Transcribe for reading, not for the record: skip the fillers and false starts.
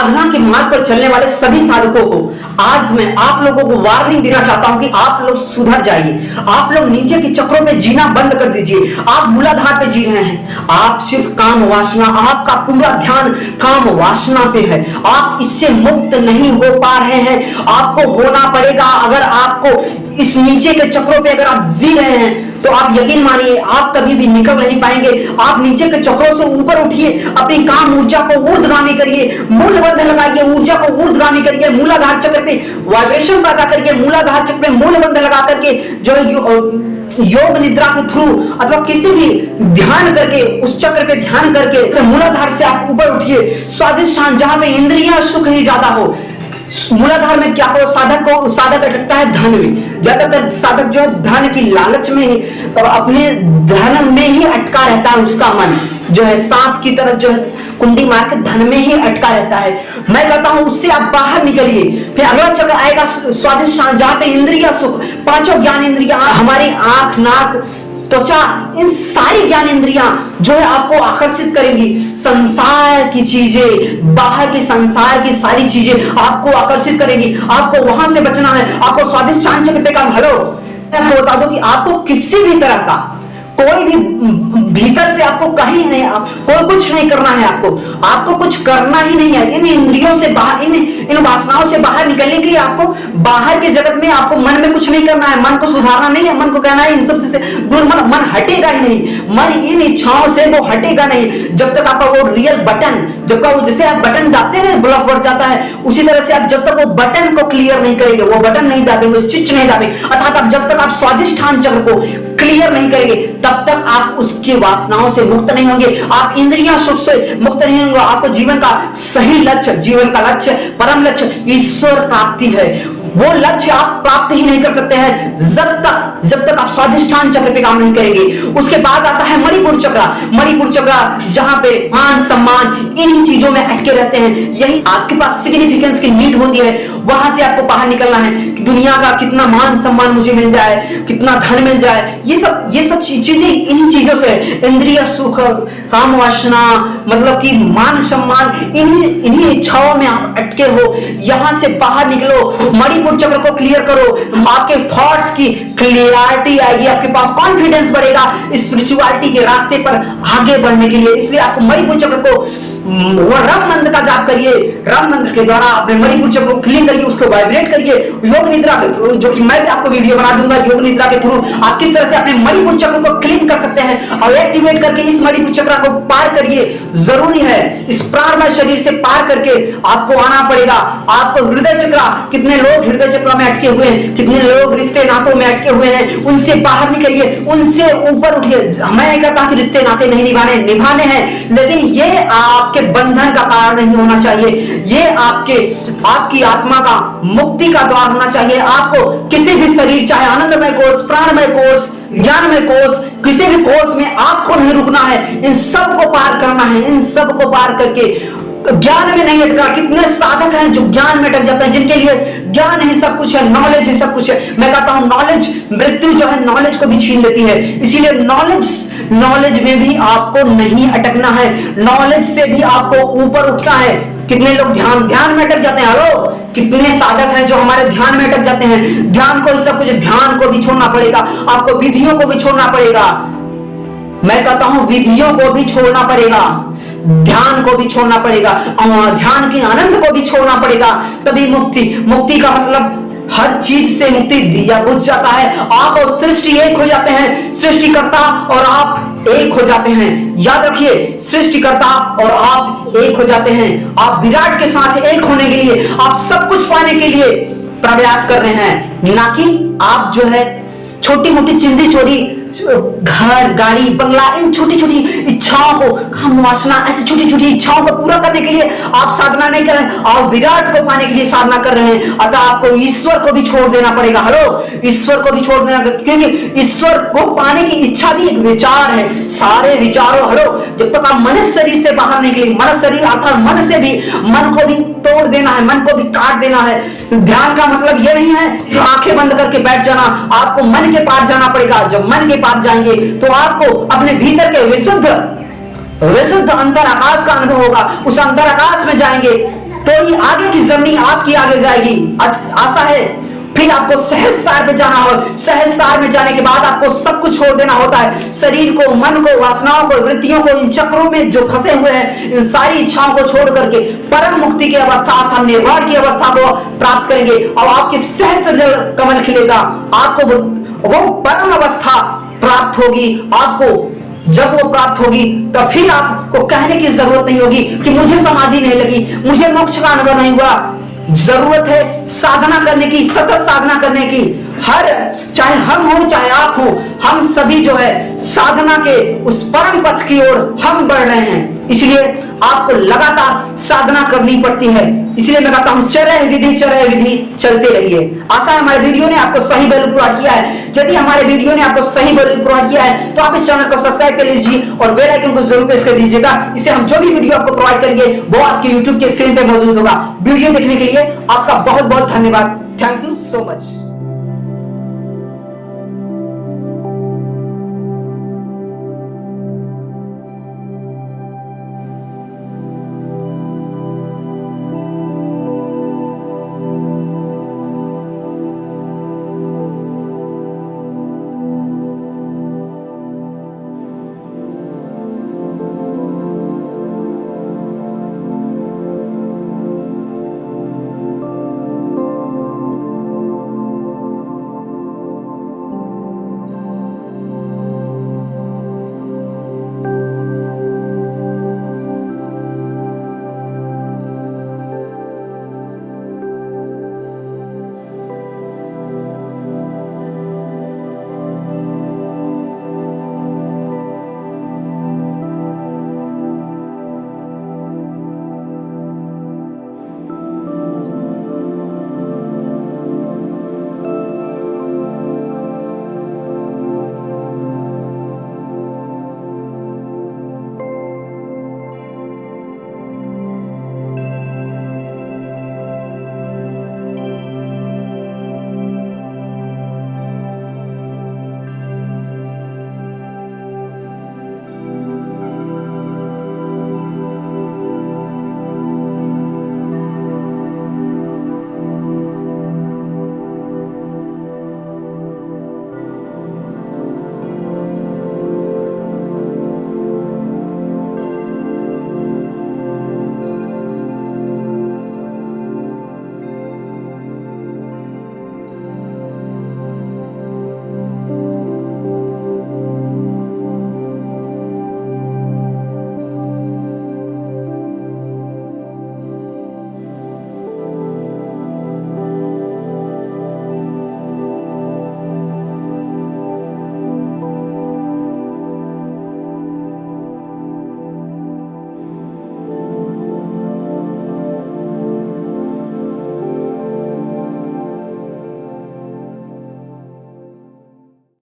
साधना के मार्ग पर चलने वाले सभी साधकों को आज मैं आप लोगों को वार्निंग देना चाहता हूं कि आप लोग सुधर जाइए। आप लोग नीचे के चक्रों में जीना बंद कर दीजिए। आप मूलाधार पे जी रहे हैं। आप सिर्फ काम वासना, आपका पूरा ध्यान काम वासना पे है। आप इससे मुक्त नहीं हो पा रहे हैं। आपको होना पड़ेगा। अगर आपको इस नीचे के चक्रों पे अगर आप जी रहे हैं तो आप यकीन मानिए आप कभी भी निकल नहीं पाएंगे। आप नीचे के चक्रों से ऊपर उठिए, अपनी काम ऊर्जा को ऊर्ध्वगामी करिए, मूलबंध लगाइए, ऊर्जा को ऊर्ध्वगामी करिए, मूलाधार चक्र पे वाइब्रेशन पैदा करिए, मूलाधार चक्र पे मूलबंध लगा करके जो योग निद्रा के थ्रू अथवा किसी भी ध्यान करके उस चक्र पे ध्यान करके मूलाधार से आप ऊपर उठिए। स्वादिष्ठान जहां पे इंद्रियां सुख ही ज्यादा हो। मूलाधार में क्या हो, साधक अटकता है धन में। ज्यादातर साधक जो है धन की लालच में ही अपने धन में ही अटका रहता है। उसका मन जो है सांप की तरफ जो है कुंडी मार के धन में ही अटका रहता है। मैं कहता हूं उससे आप बाहर निकलिए। फिर अगला चक्र आएगा स्वादिष्ठान जहां पे इंद्रिया सुख, पांचों ज्ञान इंद्रिया, हमारी आंख, नाक, त्वचा, इन सारी ज्ञान इंद्रियां जो है आपको आकर्षित करेंगी। संसार की चीजें, बाहर के संसार की सारी चीजें आपको आकर्षित करेंगी। आपको वहां से बचना है। आपको स्वादिष्ठान चक्र पे काम। हेलो, मैं आपको बता दूं कि आपको किसी भी तरह का कोई भी भीतर से आपको कहीं नहीं, कोई कुछ नहीं करना है। आपको कुछ करना ही नहीं है। इन इंद्रियों से बाहर, इन वासनाओं से बाहर निकलने के लिए आपको बाहर के जगत में आपको मन में कुछ नहीं करना है। मन को सुधारना नहीं है। मन को कहना है इन सब से दूर, मन हटेगा ही नहीं। मन इन इच्छाओं से वो हटेगा नहीं जब तक आपका वो रियल बटन, जब तक वो जैसे आप बटन दाबते हैं ब्लॉक बढ़ जाता है, उसी तरह से आप जब तक वो बटन को क्लियर नहीं करेंगे, वो बटन नहीं दाबेंगे, स्विच नहीं दाबेंगे, अर्थात जब तक आप स्वादिष्ठान चक्र को क्लियर नहीं करेंगे तब तक आप उसकी वासनाओं से मुक्त नहीं होंगे। आप इंद्रियां सुख से मुक्त नहीं होंगे। आपको जीवन का सही लक्ष्य, जीवन का लक्ष्य, परम लक्ष्य ईश्वर प्राप्ति है। वो लक्ष्य आप प्राप्त ही नहीं कर सकते हैं जब तक आप स्वादिष्ठान चक्र पे काम नहीं करेंगे। उसके बाद आता है मणिपुर चक्र। मणिपुर चक्र जहां पे मान सम्मान इन्हीं चीजों में अटके रहते हैं। यही आपके पास सिग्निफिकेंस की नीड होती है। वहां से आपको बाहर निकलना है कि दुनिया का कितना मान सम्मान मुझे मिल जाए, कितना धन मिल जाए। ये सब चीजें इन्हीं चीजों से, इंद्रिय सुख, काम वासना, मतलब कि मान सम्मान, इन्हीं इच्छाओं में आप अटके हो। यहां से बाहर निकलो, मणिपुर चक्र को क्लियर करो। आपके थॉट्स की क्लियरिटी आएगी, आपके पास कॉन्फिडेंस बढ़ेगा स्पिरिचुअलिटी के रास्ते पर आगे बढ़ने के लिए। इसलिए आप मणिपुर चक्र को राम मंत्र का जाप करिए। राम मंत्र के द्वारा अपने मणिपुर चक्र को क्लीन करिए, उसको वाइब्रेट करिए। योग निद्रा के थ्रू, जो कि मैं भी आपको वीडियो बना दूंगा, योग निद्रा के थ्रू आप किस तरह से अपने मणिपुर चक्र को क्लीन कर सकते हैं और एक्टिवेट करके इस मणिपुर चक्र को पार करिए। जरूरी है इस प्राणमय शरीर से पार करके आपको आना पड़ेगा। आपको हृदय चक्र, कितने लोग हृदय चक्र में अटके हुए हैं, कितने लोग रिश्ते नातों में अटके हुए हैं, उनसे बाहर निकलिए, उनसे ऊपर उठिए। मैं नहीं कहता कि रिश्ते नाते नहीं निभाने हैं, लेकिन ये आपके बंधन का कारण नहीं होना चाहिए। ये आपकी आत्मा का मुक्ति का द्वार होना चाहिए। आपको किसी भी शरीर, चाहे आनंदमय कोष, प्राणमय कोष, ज्ञानमय कोष, किसी भी कोष में आपको नहीं रुकना है। इन सब को पार करना है। इन सब को पार करके ज्ञान में नहीं अटका। कितने साधक हैं जो ज्ञान में अटक जाते हैं, जिनके लिए ज्ञान ही सब कुछ है, नॉलेज ही सब कुछ है। मैं कहता हूं नॉलेज, मृत्यु जो है नॉलेज को भी छीन लेती है। इसीलिए नॉलेज में भी आपको नहीं अटकना है। नॉलेज से भी आपको ऊपर उठना है। कितने लोग ध्यान में अटक जाते हैं। हेलो, कितने साधक हैं जो हमारे ध्यान में अटक जाते हैं। ध्यान को सब कुछ, ध्यान को भी छोड़ना पड़ेगा। आपको विधियों को भी छोड़ना पड़ेगा। मैं कहता हूं विधियों को भी छोड़ना पड़ेगा, ध्यान को भी छोड़ना पड़ेगा, ध्यान के आनंद को भी छोड़ना पड़ेगा। तभी मुक्ति का मतलब हर चीज से मुक्ति दिया बुझ जाता है। आप और सृष्टि एक हो जाते हैं। सृष्टिकर्ता और आप एक हो जाते हैं। याद रखिए, सृष्टिकर्ता और आप एक हो जाते हैं। आप विराट के साथ एक होने के लिए, आप सब कुछ पाने के लिए प्रयास कर रहे हैं, ना कि आप जो है छोटी मोटी चिंदी चोरी, घर, गाड़ी, बंगला, इन छोटी छोटी इच्छाओं को, काम वासना, ऐसी छोटी छोटी इच्छाओं को पूरा करने के लिए आप साधना नहीं कर रहे हैं, और विराट को पाने के लिए साधना कर रहे हैं। अतः आपको ईश्वर को भी छोड़ देना पड़ेगा। हेलो, ईश्वर को भी छोड़ देना, क्योंकि ईश्वर को पाने की इच्छा भी एक विचार है। सारे विचारों, हेलो, जब तक आप मनुष्य शरीर से बाहर निकले, मनुष्य शरीर अर्थात मन से भी, मन को भी तोड़ देना है, मन को भी काट देना है। ध्यान का मतलब ये नहीं है कि आंखें बंद करके बैठ जाना। आपको मन के पार जाना पड़ेगा। जब मन के पार जाएंगे तो आपको अपने भीतर के विशुद्ध अंतर आकाश का अनुभव होगा। उस अंतर आकाश में जाएंगे तो तो ही आगे की जर्नी आपकी आगे जाएगी। आशा है। फिर आपको सहजतार पे जाना हो, सहजतार में जाने के बाद आपको सब कुछ छोड़ देना होता है, शरीर को, मन को, वासनाओं को, वृत्तियों को, इन चक्रों में जो फंसे हुए हैं, इन सारी इच्छाओं को छोड़ करके परम मुक्ति की अवस्था, अर्थात निर्वाण की अवस्था को प्राप्त करेंगे और आपके सहस्त्र कमल खिलेगा। आपको वो परम अवस्था प्राप्त होगी। आपको जब वो प्राप्त होगी तब फिर आपको कहने की जरूरत नहीं होगी कि मुझे समाधि नहीं लगी, मुझे मोक्ष का अनुभव नहीं हुआ। जरूरत है साधना करने की, सतत साधना करने की। हर, चाहे हम हो चाहे आप हो, हम सभी जो है साधना के उस परम पथ की ओर हम बढ़ रहे हैं। इसलिए आपको लगातार साधना करनी पड़ती है। इसलिए मैं कहता हूं चरह विधि चलते रहिए। आशा है हमारे वीडियो ने आपको सही वैल्यू प्रोवाइड किया है। यदि हमारे वीडियो ने आपको सही वैल्यू प्रोवाइड किया है तो आप इस चैनल को सब्सक्राइब कर लीजिए और बेल आइकन को जरूर प्रेस कर दीजिएगा। इससे हम जो भी वीडियो आपको प्रोवाइड करेंगे वो आपके यूट्यूब के स्क्रीन पे मौजूद होगा। वीडियो देखने के लिए आपका बहुत बहुत धन्यवाद। Thank you so much.